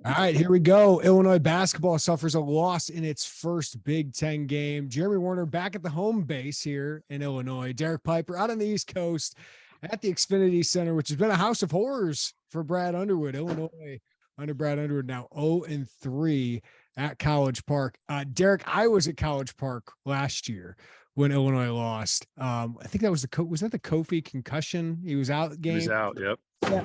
All right, here we go. Illinois basketball suffers a loss in its first Big Ten game. Jeremy Werner back at the home base here in Illinois. Derek Piper out on the East Coast at the Xfinity Center, which has been a house of horrors for Brad Underwood. Illinois under Brad Underwood now 0-3 at College Park. Derek, I was at College Park last year when Illinois lost. I think that was the Kofi concussion? He was out game. He was out, yep. Yeah,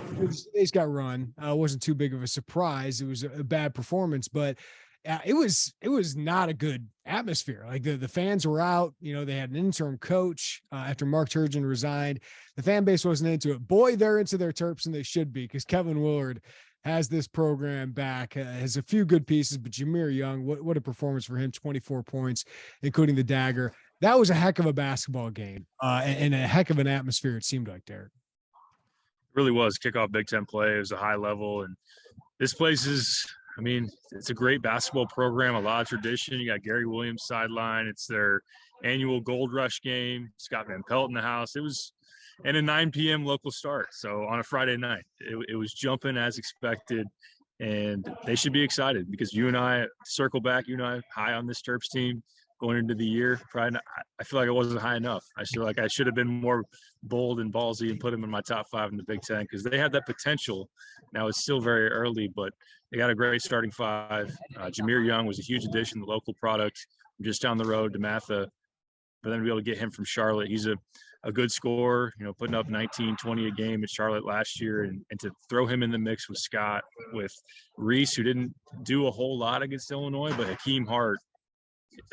he's got run. It wasn't too big of a surprise. It was a bad performance, but it was not a good atmosphere. Like the fans were out. You know, they had an interim coach after Mark Turgeon resigned. The fan base wasn't into it. Boy, they're into their Terps, and they should be, because Kevin Willard has this program back. Has a few good pieces, but Jameer Young, what a performance for him! 24 points, including the dagger. That was a heck of a basketball game and a heck of an atmosphere. It seemed like, Derek. Really was kickoff Big Ten play. It was a high level, and this place is, I mean, it's a great basketball program, a lot of tradition. You got Gary Williams sideline. It's their annual Gold Rush game. Scott Van Pelt in the house. It was, and a 9 p.m. local start. So on a Friday night, it was jumping as expected, and they should be excited because you and I circle back. You and I high on this Terps team going into the year. Probably not, I feel like I wasn't high enough. I feel like I should have been more bold and ballsy and put them in my top 5 in the Big Ten, because they had that potential. Now it's still very early, but they got a great starting 5. Jameer Young was a huge addition, the local product just down the road to Matha. But then to be able to get him from Charlotte, he's a good scorer, you know, putting up 19, 20 a game at Charlotte last year, and to throw him in the mix with Scott, with Reese, who didn't do a whole lot against Illinois, but Hakeem Hart,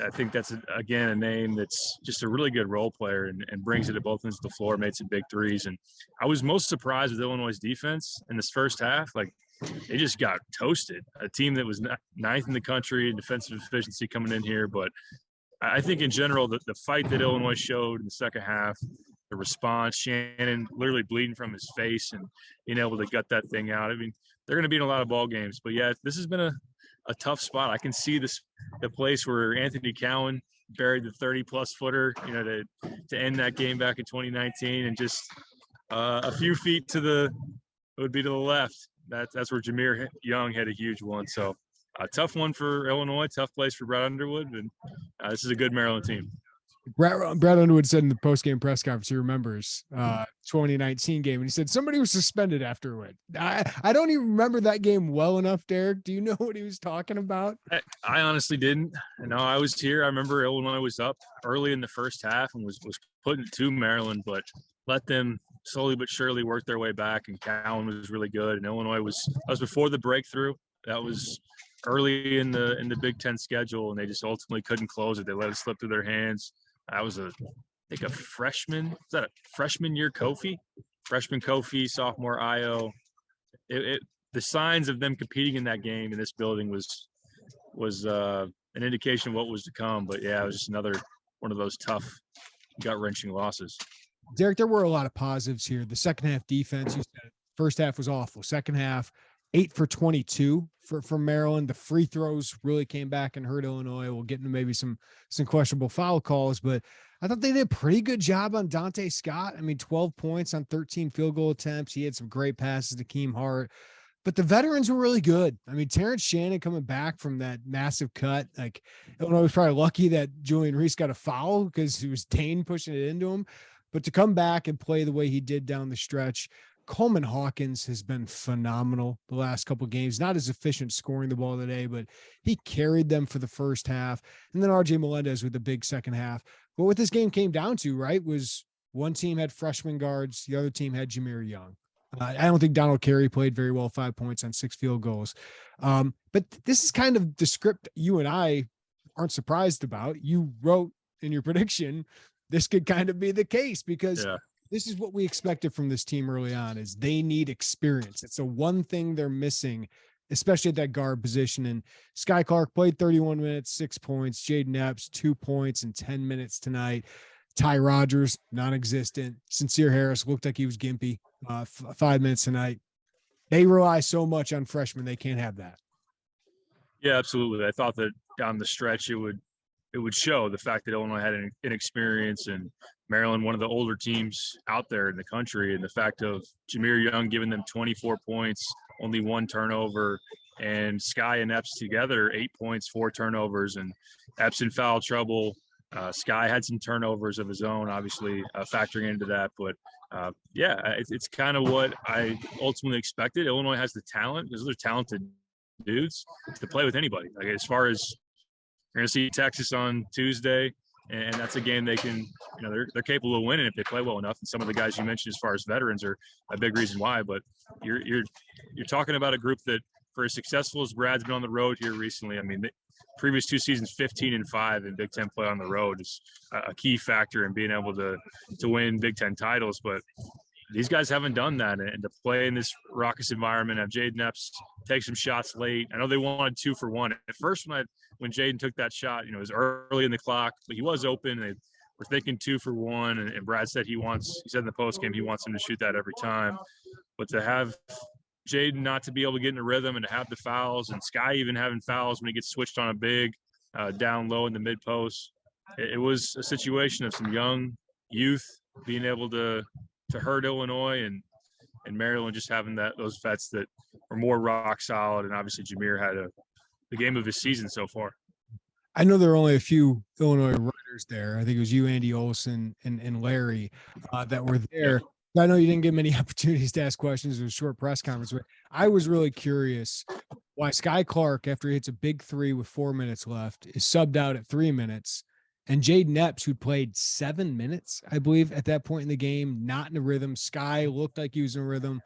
I think that's, again, a name that's just a really good role player and brings it to both ends of the floor, made some big threes. And I was most surprised with Illinois' defense in this first half. Like, they just got toasted. A team that was 9th in the country in defensive efficiency coming in here. But I think in general, the fight that Illinois showed in the second half, the response, Shannon literally bleeding from his face and being able to gut that thing out. I mean, they're going to be in a lot of ball games. But, yeah, this has been a tough spot. I can see the place where Anthony Cowan buried the 30-plus footer, you know, to end that game back in 2019, and just a few feet to the left. That's where Jameer Young had a huge one. So a tough one for Illinois, tough place for Brad Underwood, and this is a good Maryland team. Brad Underwood said in the post-game press conference he remembers 2019 game, and he said somebody was suspended after it. I don't even remember that game well enough, Derek. Do you know what he was talking about? I honestly didn't. No, I was here. I remember Illinois was up early in the first half and was putting it to Maryland, but let them slowly but surely work their way back, and Cowan was really good, and Illinois was before the breakthrough. That was early in the Big Ten schedule, and they just ultimately couldn't close it. They let it slip through their hands. I was a freshman. Is that a freshman year Kofi? Freshman Kofi, sophomore Io. The signs of them competing in that game in this building was an indication of what was to come. But yeah, it was just another one of those tough, gut-wrenching losses. Derek, there were a lot of positives here. The second half defense, you said first half was awful. Second half, 8 for 22 for Maryland. The free throws really came back and hurt Illinois. We'll get into maybe some questionable foul calls, but I thought they did a pretty good job on Dante Scott. I mean, 12 points on 13 field goal attempts. He had some great passes to Hakeem Hart, but the veterans were really good. I mean, Terren Shannon coming back from that massive cut. Like, Illinois was probably lucky that Julian Reese got a foul because it was Dane pushing it into him, but to come back and play the way he did down the stretch. Coleman Hawkins has been phenomenal the last couple of games, not as efficient scoring the ball today, but he carried them for the first half. And then RJ Melendez with the big second half. But what this game came down to, right, was one team had freshman guards. The other team had Jameer Young. I don't think Donald Carey played very well, 5 points on 6 field goals. But this is kind of the script you and I aren't surprised about. You wrote in your prediction, this could kind of be the case because this is what we expected from this team early on, is they need experience. It's the one thing they're missing, especially at that guard position. And Sky Clark played 31 minutes, 6 points. Jaden Epps, 2 points in 10 minutes tonight. Ty Rogers, non-existent. Sincere Harris looked like he was gimpy, 5 minutes tonight. They rely so much on freshmen, they can't have that. Yeah, absolutely. I thought that down the stretch it would show the fact that Illinois had an inexperience, and Maryland, one of the older teams out there in the country, and the fact of Jameer Young giving them 24 points, only 1 turnover, and Sky and Epps together, 8 points, 4 turnovers, and Epps in foul trouble. Sky had some turnovers of his own, obviously factoring into that. But it's kind of what I ultimately expected. Illinois has the talent, because they're talented dudes, to play with anybody. Like, as far as you're going to see Texas on Tuesday, and that's a game they can, they're capable of winning if they play well enough. And some of the guys you mentioned as far as veterans are a big reason why. But you're talking about a group that, for as successful as Brad's been on the road here recently, I mean, the previous 2 seasons, 15-5 in Big Ten play on the road is a key factor in being able to win Big Ten titles. But these guys haven't done that, and to play in this raucous environment, have Jaden Epps take some shots late. I know they wanted 2 for 1 at first when Jaden took that shot. It was early in the clock, but he was open. They were thinking 2 for 1, and Brad said he said in the postgame he wants him to shoot that every time. But to have Jaden not to be able to get in a rhythm, and to have the fouls, and Sky even having fouls when he gets switched on a big down low in the mid post, it was a situation of some young youth being able to hurt Illinois, and Maryland just having those vets that were more rock solid. And obviously Jahmir had the game of his season so far. I know there are only a few Illinois writers there. I think it was you, Andy Olson, and Larry that were there. Yeah. I know you didn't get many opportunities to ask questions. It was a short press conference, but I was really curious why Sky Clark, after he hits a big 3 with 4 minutes left, is subbed out at 3 minutes. And Jaden Epps, who played 7 minutes, I believe, at that point in the game, not in a rhythm. Sky looked like he was in a rhythm.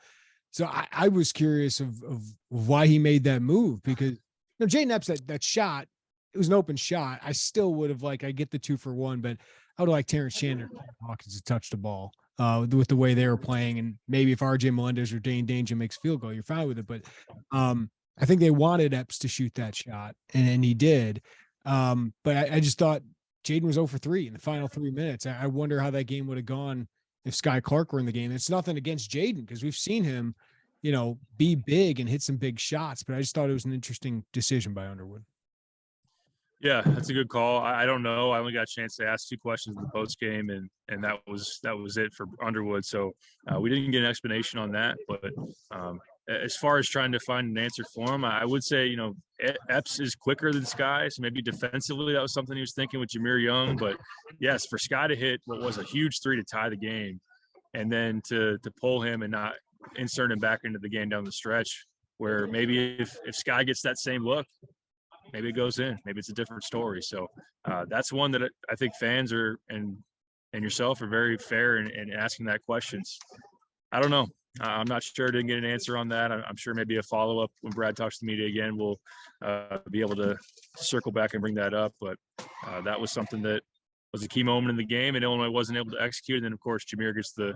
So I was curious of why he made that move, because Jaden Epps, that shot, it was an open shot. I still would have I get the 2 for 1, but I would have liked Terren Shannon or Hawkins to touch the ball with the way they were playing. And maybe if RJ Melendez or Dane Danger makes field goal, you're fine with it. But I think they wanted Epps to shoot that shot, and he did. But I just thought Jaden was 0 for 3 in the final 3 minutes. I wonder how that game would have gone if Sky Clark were in the game. It's nothing against Jaden, because we've seen him, be big and hit some big shots, but I just thought it was an interesting decision by Underwood. Yeah, that's a good call. I don't know. I only got a chance to ask 2 questions in the post game, and that was it for Underwood. So we didn't get an explanation on that. But as far as trying to find an answer for him, I would say, Epps is quicker than Sky. So maybe defensively that was something he was thinking with Jahmir Young. But yes, for Sky to hit what was a huge 3 to tie the game, and then to pull him and not insert him back into the game down the stretch, where maybe if Sky gets that same look, maybe it goes in. Maybe it's a different story. So that's one that I think fans are and yourself are very fair in asking that questions. I don't know. I'm not sure. Didn't get an answer on that. I'm sure maybe a follow-up when Brad talks to the media again, we'll be able to circle back and bring that up. But that was something that was a key moment in the game, and Illinois wasn't able to execute. And then, of course, Jahmir gets the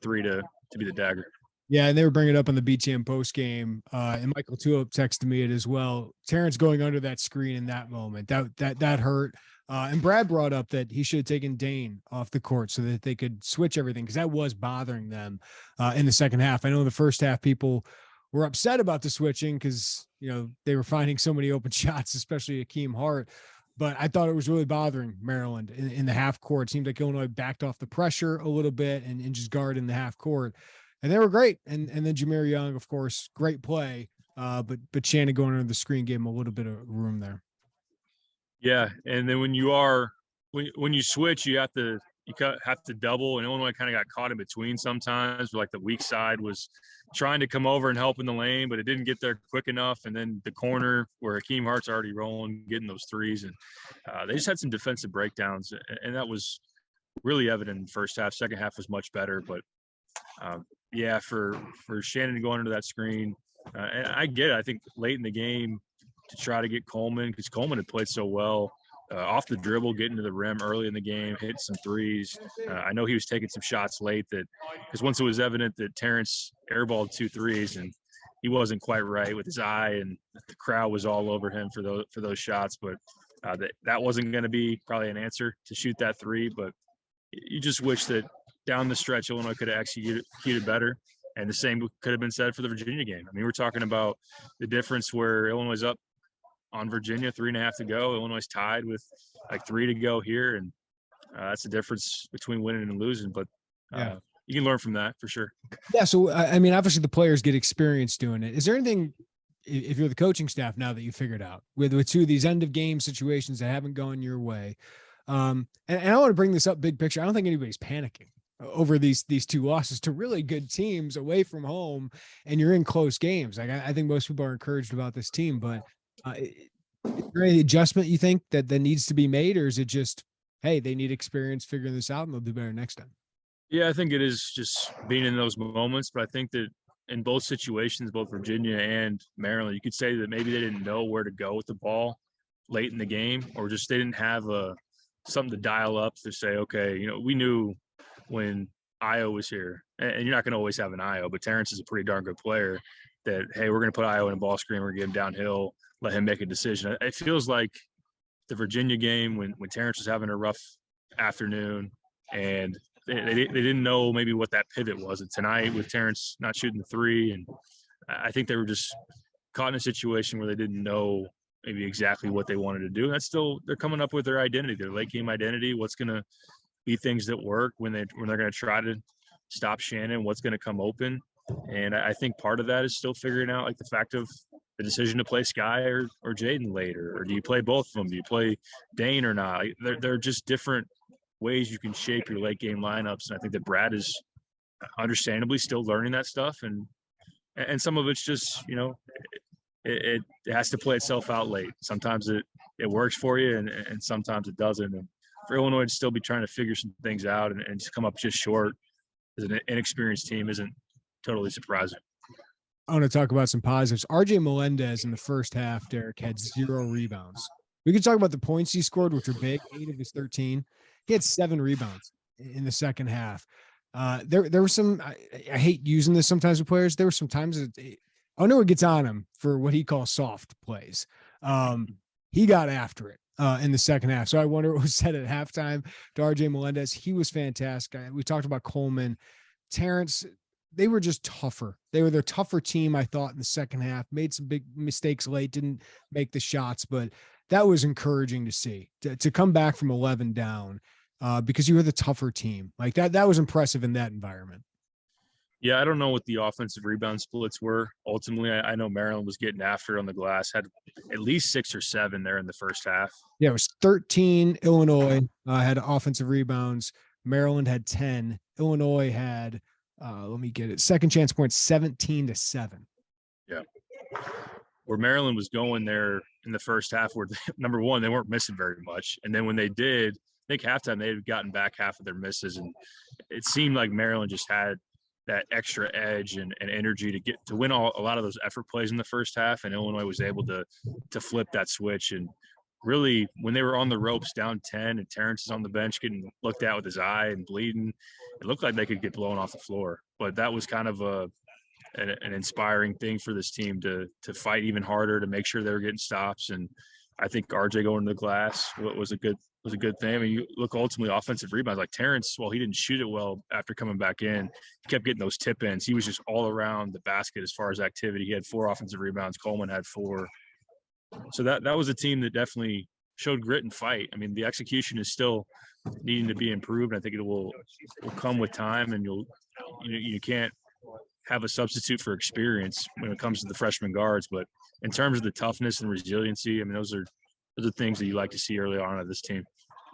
3 to be the dagger. Yeah, and they were bringing it up on the BTM post game, and Michael Tulip texted me it as well. Terrence going under that screen in that moment, that hurt. And Brad brought up that he should have taken Dane off the court so that they could switch everything, because that was bothering them in the second half. I know in the first half people were upset about the switching because they were finding so many open shots, especially Akeem Hart. But I thought it was really bothering Maryland in the half court. It seemed like Illinois backed off the pressure a little bit and just guarded in the half court. And they were great. And then Jahmir Young, of course, great play. But Shannon going under the screen gave him a little bit of room there. Yeah, and then when you switch, you have to double. And Illinois kind of got caught in between sometimes, where the weak side was trying to come over and help in the lane, but it didn't get there quick enough. And then the corner where Akeem Hart's already rolling, getting those threes, and they just had some defensive breakdowns, and that was really evident in the first half. Second half was much better, but for Shannon to go under that screen, and I get it. I think late in the game to try to get Coleman, because Coleman had played so well off the dribble, getting to the rim early in the game, hitting some threes. I know he was taking some shots late because once it was evident that Terrence airballed 2 threes and he wasn't quite right with his eye, and the crowd was all over him for those shots. But that wasn't going to be probably an answer to shoot that 3. But you just wish that down the stretch Illinois could have executed better. And the same could have been said for the Virginia game. I mean, we're talking about the difference where Illinois is up on Virginia, 3.5 to go. Illinois tied with 3 to go here, and that's the difference between winning and losing. But you can learn from that for sure. Yeah. So I mean, obviously the players get experience doing it. Is there anything if you're the coaching staff now that you figured out with two of these end of game situations that haven't gone your way. And I want to bring this up big picture. I don't think anybody's panicking over these two losses to really good teams away from home, and you're in close games. Like I think most people are encouraged about this team, but is there any adjustment you think that needs to be made, or is it just, hey, they need experience figuring this out and they'll do better next time? Yeah, I think it is just being in those moments, but I think that in both situations, both Virginia and Maryland, you could say that maybe they didn't know where to go with the ball late in the game, or just they didn't have something to dial up to say, okay, we knew when Io was here, and you're not going to always have an Io, but Terrence is a pretty darn good player, that, hey, we're going to put Io in a ball screen, we're going to get him downhill, let him make a decision. It feels like the Virginia game when Terrence was having a rough afternoon and they didn't know maybe what that pivot was. And tonight with Terrence not shooting the three, and I think they were just caught in a situation where they didn't know maybe exactly what they wanted to do. And they're coming up with their identity, their late game identity, what's going to be things that work when they're going to try to stop Shannon, what's going to come open. And I think part of that is still figuring out like the fact of the decision to play Sky or Jaden later, or do you play both of them? Do you play Dane or not? Like, they're just different ways you can shape your late game lineups. And I think that Brad is understandably still learning that stuff. And some of it's just, it has to play itself out late. Sometimes it works for you and sometimes it doesn't. And for Illinois to still be trying to figure some things out and just come up just short as an inexperienced team isn't totally surprising. I want to talk about some positives. RJ Melendez in the first half, Derek, had 0 rebounds. We could talk about the points he scored, which are big, 8 of his 13. He had 7 rebounds in the second half. There were some, I hate using this sometimes with players. There were some times that Onoa gets on him for what he calls soft plays. He got after it in the second half. So I wonder what was said at halftime to RJ Melendez. He was fantastic. We talked about Coleman. Terrence, they were just tougher. They were their tougher team, I thought, in the second half. Made some big mistakes late, didn't make the shots, but that was encouraging to see. To come back from 11 down because you were the tougher team. Like that was impressive in that environment. Yeah, I don't know what the offensive rebound splits were. Ultimately, I know Maryland was getting after on the glass, had at least 6 or 7 there in the first half. Yeah, it was 13. Illinois had offensive rebounds. Maryland had 10. Illinois had let me get it. Second chance points, 17-7. Yeah. Where Maryland was going there in the first half, where number one, they weren't missing very much. And then when they did, I think halftime, they had gotten back half of their misses. And it seemed like Maryland just had that extra edge and energy to win a lot of those effort plays in the first half. And Illinois was able to flip that switch. And really, when they were on the ropes down 10 and Terrence is on the bench getting looked at with his eye and bleeding, it looked like they could get blown off the floor. But that was kind of an inspiring thing for this team to fight even harder, to make sure they were getting stops. And I think RJ going to the glass was a good thing. I mean, you look ultimately offensive rebounds, like Terrence, well, he didn't shoot it well after coming back in. He kept getting those tip ins. He was just all around the basket as far as activity. He had 4 offensive rebounds. Coleman had 4. So that was a team that definitely showed grit and fight. I mean, the execution is still needing to be improved. I think it will come with time, and you can't have a substitute for experience when it comes to the freshman guards. But in terms of the toughness and resiliency, I mean, those are things that you like to see early on of this team.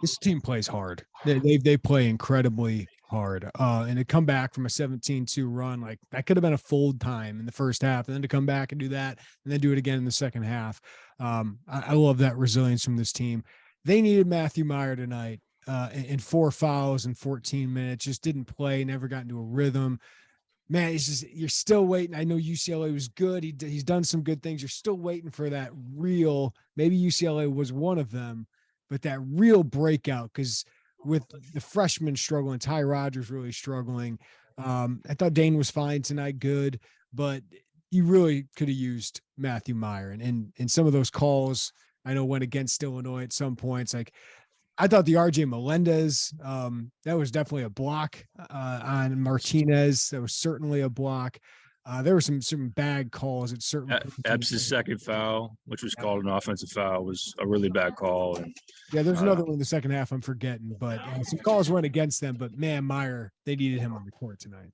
This team plays hard. They play incredibly hard. And to come back from a 17-2 run, like that could have been a fold time in the first half, and then to come back and do that and then do it again in the second half. I love that resilience from this team. They needed Matthew Meyer tonight in 4 fouls in 14 minutes, just didn't play, never got into a rhythm. Man, it's just, you're still waiting. I know UCLA was good. He's done some good things. You're still waiting for that real, maybe UCLA was one of them, but that real breakout, because with the freshmen struggling, Ty Rodgers really struggling. I thought Dane was fine tonight, good, but you really could have used Matthew Meyer. And some of those calls, I know, went against Illinois at some points. Like, I thought the RJ Melendez, that was definitely a block on Martinez. That was certainly a block. There were some bad calls at certain. Epps' second foul, which was called an offensive foul, was a really bad call. And yeah, there's another one in the second half I'm forgetting, but some calls went against them. But man, Meyer, they needed him on the court tonight.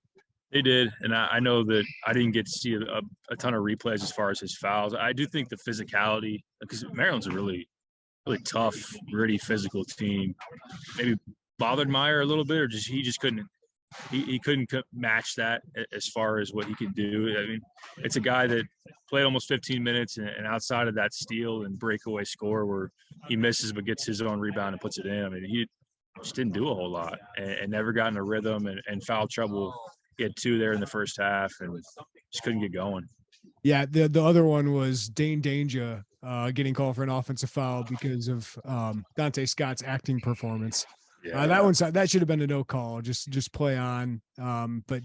They did, and I know that I didn't get to see a ton of replays as far as his fouls. I do think the physicality, because Maryland's a really, really tough, gritty, physical team, maybe bothered Meyer a little bit, or just he just couldn't he couldn't match that as far as what he could do. I mean, it's a guy that played almost 15 minutes, and outside of that steal and breakaway score where he misses but gets his own rebound and puts it in. I mean, he just didn't do a whole lot and never got in a rhythm and foul trouble. He had 2 there in the first half and just couldn't get going. Yeah, the other one was Dane Danger getting called for an offensive foul because of Dante Scott's acting performance. Yeah, That should have been a no call. Just play on. But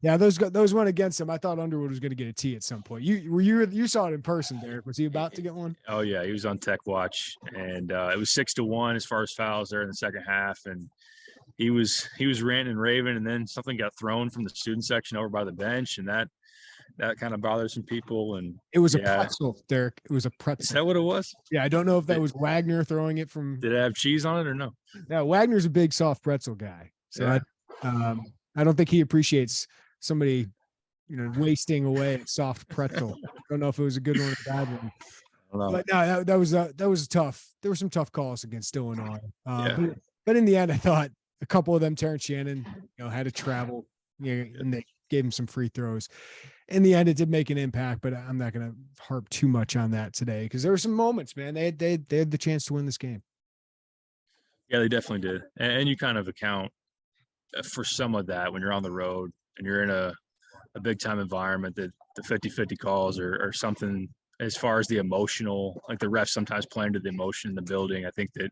yeah, those went against him. I thought Underwood was going to get a T at some point. You saw it in person, Derek. Was he about to get one? Oh yeah, he was on Tech Watch, and it was 6-1 as far as fouls there in the second half, and he was ranting and raving, and then something got thrown from the student section over by the bench, and that kind of bothered some people. And it was a pretzel, Derek. It was a pretzel. Is that what it was? Yeah, I don't know if that was Wagner throwing it from. Did it have cheese on it or no? Yeah, Wagner's a big soft pretzel guy, so yeah. I don't think he appreciates somebody, wasting away a soft pretzel. I don't know if it was a good one or a bad one. But no, that was tough. There were some tough calls against Illinois. But in the end, I thought a couple of them, Terren Shannon, had to travel, and they gave him some free throws. In the end, it did make an impact, but I'm not going to harp too much on that today because there were some moments, man. They had the chance to win this game. Yeah, they definitely did, and you kind of account for some of that when you're on the road and you're in a big time environment. That the 50-50 calls or something as far as the emotional, like the refs sometimes play into the emotion in the building. I think that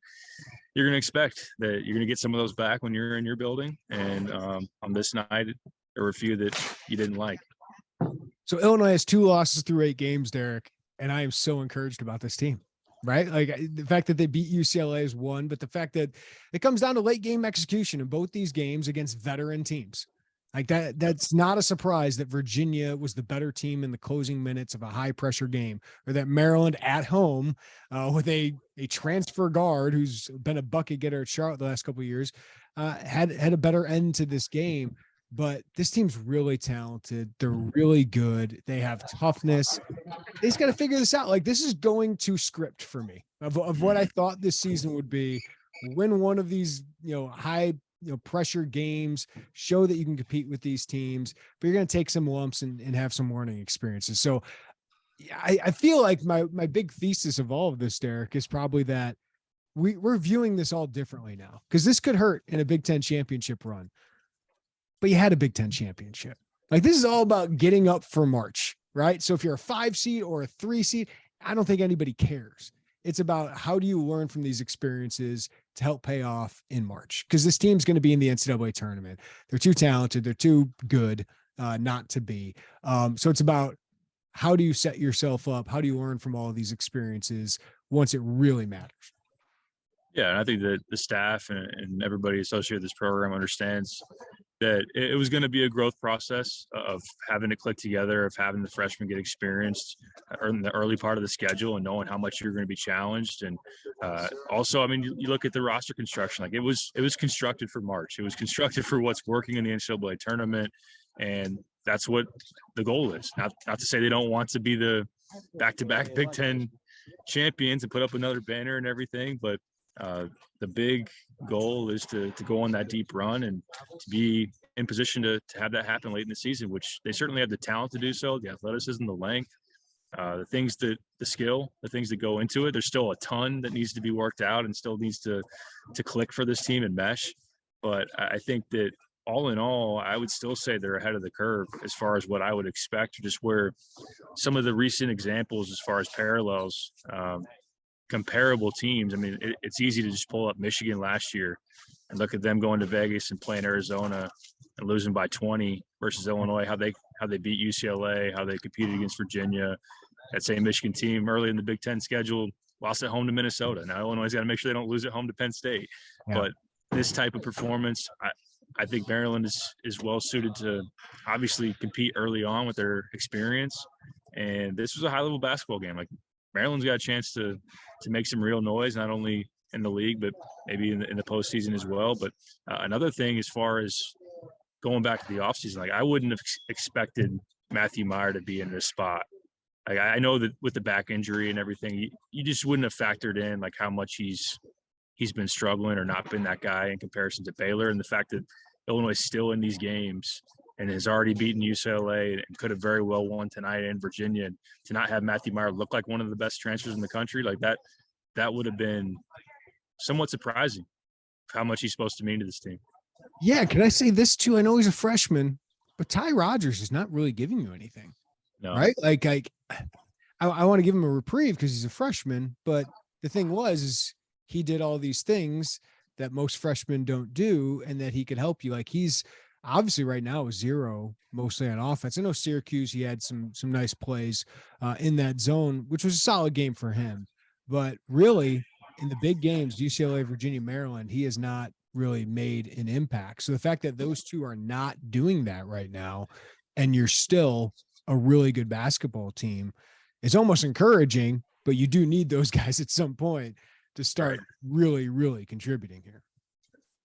you're going to expect that you're going to get some of those back when you're in your building. And on this night, there were a few that you didn't like. So Illinois has 2 losses through 8 games, Derek, and I am so encouraged about this team, right? Like the fact that they beat UCLA is one, but the fact that it comes down to late game execution in both these games against veteran teams. Like that's not a surprise that Virginia was the better team in the closing minutes of a high pressure game, or that Maryland at home with a transfer guard who's been a bucket getter at Charlotte the last couple of years had a better end to this game. But this team's really talented. They're really good. They have toughness. They just got to figure this out. Like this is going to script for me of what I thought this season would be. Win one of these, high pressure games, show that you can compete with these teams, but you're going to take some lumps and have some learning experiences. So I feel like my big thesis of all of this, Derek, is probably that we're viewing this all differently now, because this could hurt in a Big Ten championship run, but you had a Big Ten championship. Like this is all about getting up for March, right? So if you're a 5 seed or a 3 seed, I don't think anybody cares. It's about how do you learn from these experiences to help pay off in March, because this team's going to be in the NCAA tournament. They're too talented. They're too good not to be. So it's about how do you set yourself up? How do you learn from all of these experiences once it really matters? Yeah, and I think that the staff and everybody associated with this program understands that it was going to be a growth process of having to click together, of having the freshmen get experienced in the early part of the schedule and knowing how much you're going to be challenged. And also, I mean, you look at the roster construction, like it was constructed for March. It was constructed for what's working in the NCAA tournament. And that's what the goal is. Not to say they don't want to be the back-to-back Big Ten champions and put up another banner and everything, but the big goal is to go on that deep run and to be in position to have that happen late in the season, which they certainly have the talent to do so, the athleticism, the length, the skill, the things that go into it. There's still a ton that needs to be worked out and still needs to click for this team and mesh. But I think that all in all, I would still say they're ahead of the curve as far as what I would expect, just where some of the recent examples as far as parallels, comparable teams. I mean, it's easy to just pull up Michigan last year and look at them going to Vegas and playing Arizona and losing by 20 versus Illinois, how they beat UCLA, how they competed against Virginia. That same Michigan team early in the Big Ten schedule lost at home to Minnesota. Now Illinois got to make sure they don't lose at home to Penn State. Yeah. But this type of performance, I think Maryland is well suited to obviously compete early on with their experience. And this was a high level basketball game. Like Maryland's got a chance to make some real noise, not only in the league, but maybe in the postseason as well. But another thing, as far as going back to the offseason, like I wouldn't have expected Matthew Meyer to be in this spot. Like I know that with the back injury and everything, you just wouldn't have factored in like how much he's been struggling or not been that guy in comparison to Baylor, and the fact that Illinois is still in these games and has already beaten UCLA and could have very well won tonight in Virginia. And to not have Matthew Meyer look like one of the best transfers in the country, like that would have been somewhat surprising how much he's supposed to mean to this team. Yeah, can I say this too? I know he's a freshman, but Ty Rodgers is not really giving you anything. No. Right? Like I want to give him a reprieve because he's a freshman, but the thing is he did all these things that most freshmen don't do and that he could help you. Like he's obviously right now is 0 mostly on offense. I know Syracuse, he had some nice plays in that zone, which was a solid game for him. But really, in the big games, UCLA, Virginia, Maryland, he has not really made an impact. So the fact that those two are not doing that right now, and you're still a really good basketball team, is almost encouraging, but you do need those guys at some point to start really, really contributing here.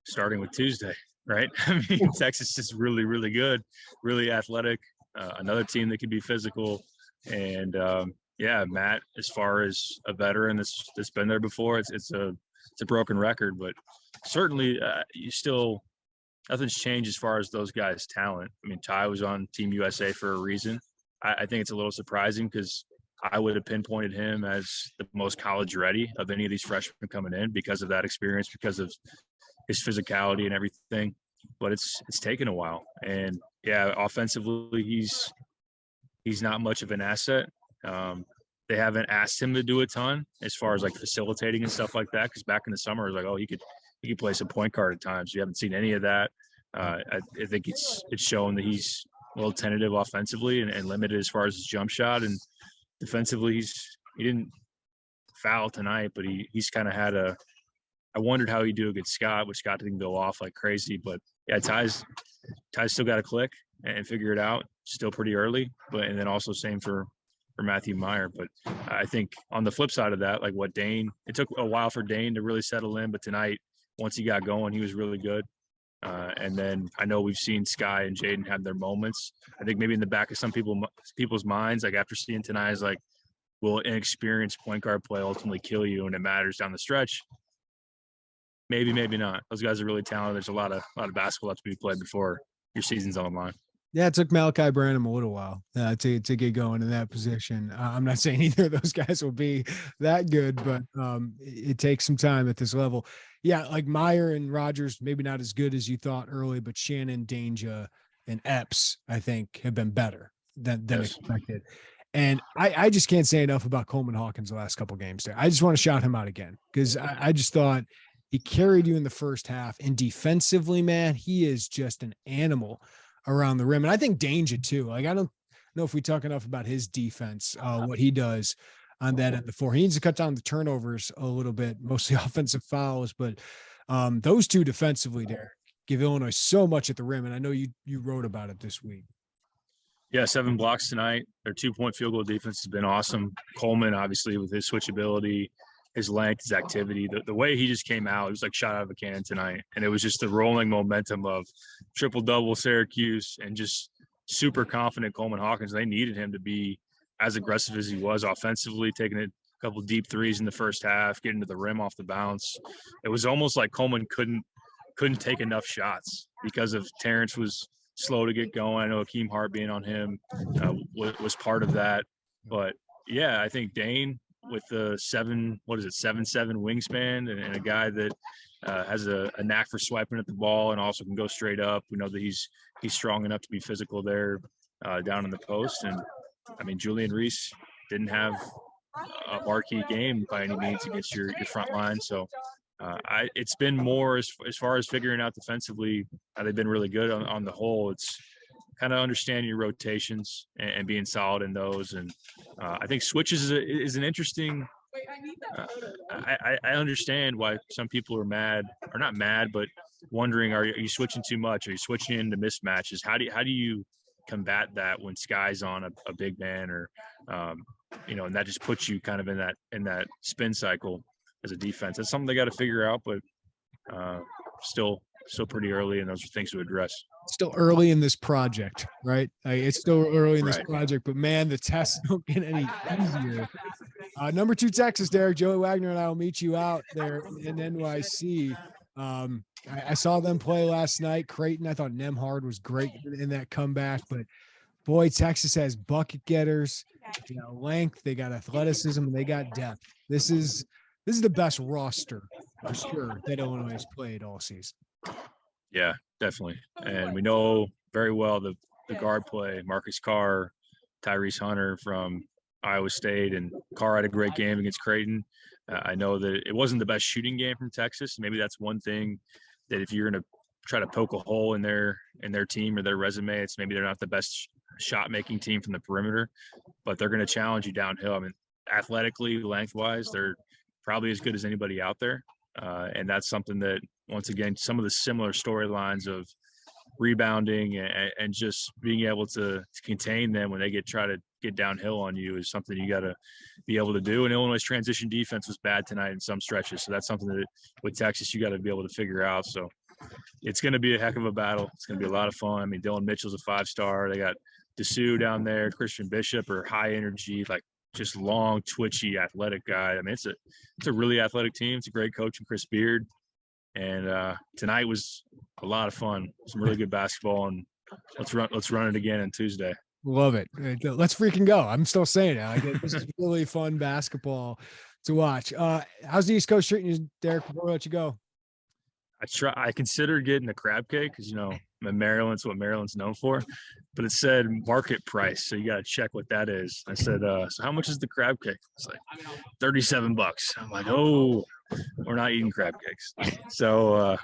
Starting with Tuesday, right? I mean, Texas is really, really good, really athletic, another team that can be physical. And yeah, Matt, as far as a veteran that's been there before, it's a broken record, but certainly you still, nothing's changed as far as those guys' talent. I mean, Ty was on Team USA for a reason. I think it's a little surprising because I would have pinpointed him as the most college ready of any of these freshmen coming in because of that experience, because of his physicality and everything. But it's taken a while. And yeah, offensively, he's not much of an asset. They haven't asked him to do a ton as far as like facilitating and stuff like that. Because back in the summer, it was like, oh, he could play some point guard at times. You haven't seen any of that. I think it's shown that he's a little tentative offensively and limited as far as his jump shot. And defensively, he didn't foul tonight, but he's kind of had I wondered how he'd do against Scott, which Scott didn't go off like crazy. But yeah, Ty's still got to click and figure it out. Still pretty early, and then also same for Matthew Meyer. But I think on the flip side of that, like what Dane, it took a while for Dane to really settle in, but tonight, once he got going, he was really good. And then I know we've seen Sky and Jaden have their moments. I think maybe in the back of some people's minds, like after seeing tonight, is like, will inexperienced point guard play ultimately kill you when it matters down the stretch? Maybe, maybe not. Those guys are really talented. There's a lot of basketball to be played before your season's on the line. Yeah, it took Malachi Branham a little while to get going in that position. I'm not saying either of those guys will be that good, but it takes some time at this level. Yeah, like Meyer and Rodgers, maybe not as good as you thought early, but Shannon, Danger, and Epps, I think, have been better than expected. And I just can't say enough about Coleman Hawkins the last couple of games there. I just want to shout him out again because I just thought he carried you in the first half. And defensively, man, he is just an animal around the rim. And I think Danger too. Like, I don't know if we talk enough about his defense, what he does on that end. Before he needs to cut down the turnovers a little bit, mostly offensive fouls, but those two defensively there give Illinois so much at the rim. And I know you wrote about it this week. Yeah, 7 blocks tonight. Their 2-point field goal defense has been awesome. Coleman, obviously, with his switchability, his length, his activity, the way he just came out, it was like shot out of a cannon tonight. And it was just the rolling momentum of triple-double Syracuse and just super confident Coleman Hawkins. They needed him to be as aggressive as he was offensively, taking a couple deep threes in the first half, getting to the rim off the bounce. It was almost like Coleman couldn't take enough shots because of Terrence was slow to get going. I know Akeem Hart being on him was part of that. But, yeah, I think Dane – with the 7'7" wingspan and a guy that has a knack for swiping at the ball and also can go straight up. We know that he's strong enough to be physical there down in the post. And I mean, Julian Reese didn't have a marquee game by any means against your front line. So it's been more as far as figuring out defensively, they've been really good on the whole. It's kind of understanding your rotations and being solid in those. And I think switches is an interesting I understand why some people are mad, or not mad, but wondering, are you switching too much? Are you switching into mismatches? How do you combat that when Sky's on a big man, or and that just puts you kind of in that spin cycle as a defense? That's something they got to figure out, but still pretty early, and those are things to address. still early in this project, right? It's still early in this Right. project, but man, the tests don't get any easier. Number 2 Texas, Derek. Joey Wagner and I will meet you out there in NYC. I saw them play last night. Creighton, I thought Nemhard was great in that comeback, but boy, Texas has bucket getters, length, they got athleticism, and they got depth. This is the best roster for sure that Illinois has played all season. Yeah, definitely. And we know very well the guard play, Marcus Carr, Tyrese Hunter from Iowa State, and Carr had a great game against Creighton. I know that it wasn't the best shooting game from Texas. Maybe that's one thing that if you're going to try to poke a hole in their team or their resume, it's maybe they're not the best shot making team from the perimeter, but they're going to challenge you downhill. I mean, athletically, lengthwise, they're probably as good as anybody out there. And that's something that, once again, some of the similar storylines of rebounding and just being able to contain them when they try to get downhill on you is something you got to be able to do. And Illinois' transition defense was bad tonight in some stretches. So that's something that with Texas, you got to be able to figure out. So it's going to be a heck of a battle. It's going to be a lot of fun. I mean, Dylan Mitchell's a 5-star. They got Dessou down there, Christian Bishop are high energy, like just long, twitchy, athletic guy. I mean, it's a really athletic team. It's a great coach in Chris Beard. And tonight was a lot of fun. Some really good basketball, and let's run it again on Tuesday. Love it. Let's freaking go. I'm still saying it. This is really fun basketball to watch. How's the East Coast treating you, Derek, before I let you go? I considered getting a crab cake because, Maryland's what Maryland's known for, but it said market price. So you got to check what that is. I said, so how much is the crab cake? It's like $37. I'm like, oh, we're not eating crab cakes. So,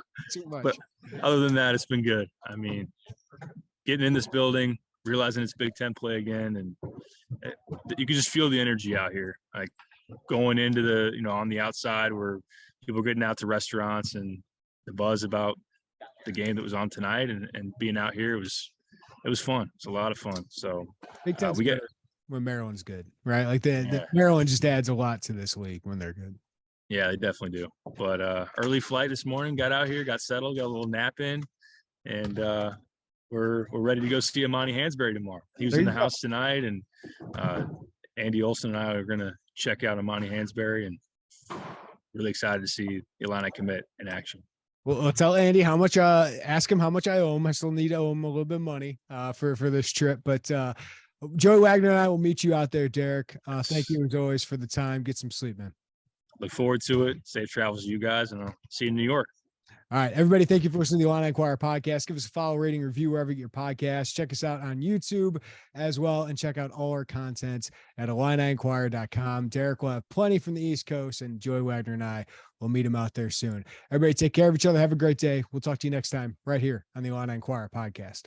but other than that, it's been good. I mean, getting in this building, realizing it's Big Ten play again, and you can just feel the energy out here. Like going into the, on the outside where people are getting out to restaurants, and the buzz about the game that was on tonight and being out here, it was fun. It's a lot of fun. So Big Ten's we get when Maryland's good, right? Like the Maryland just adds a lot to this league when they're good. Yeah, they definitely do. But early flight this morning, got out here, got settled, got a little nap in, and we're ready to go see Imani Hansberry tomorrow. He was in the house tonight, and Andy Olson and I are going to check out Imani Hansberry, and really excited to see Illini commit in action. Well, I'll tell Andy how much. Ask him how much I owe him. I still need to owe him a little bit of money for this trip. But Joey Wagner and I will meet you out there, Derek. Thank you as always for the time. Get some sleep, man. Look forward to it. Safe travels to you guys, and I'll see you in New York. All right, everybody, thank you for listening to the Illini Inquirer podcast. Give us a follow, rating, review wherever you get your podcasts. Check us out on YouTube as well, and check out all our content at IlliniInquirer.com. Derek will have plenty from the East Coast, and Joey Wagner and I will meet him out there soon. Everybody take care of each other. Have a great day. We'll talk to you next time right here on the Illini Inquirer podcast.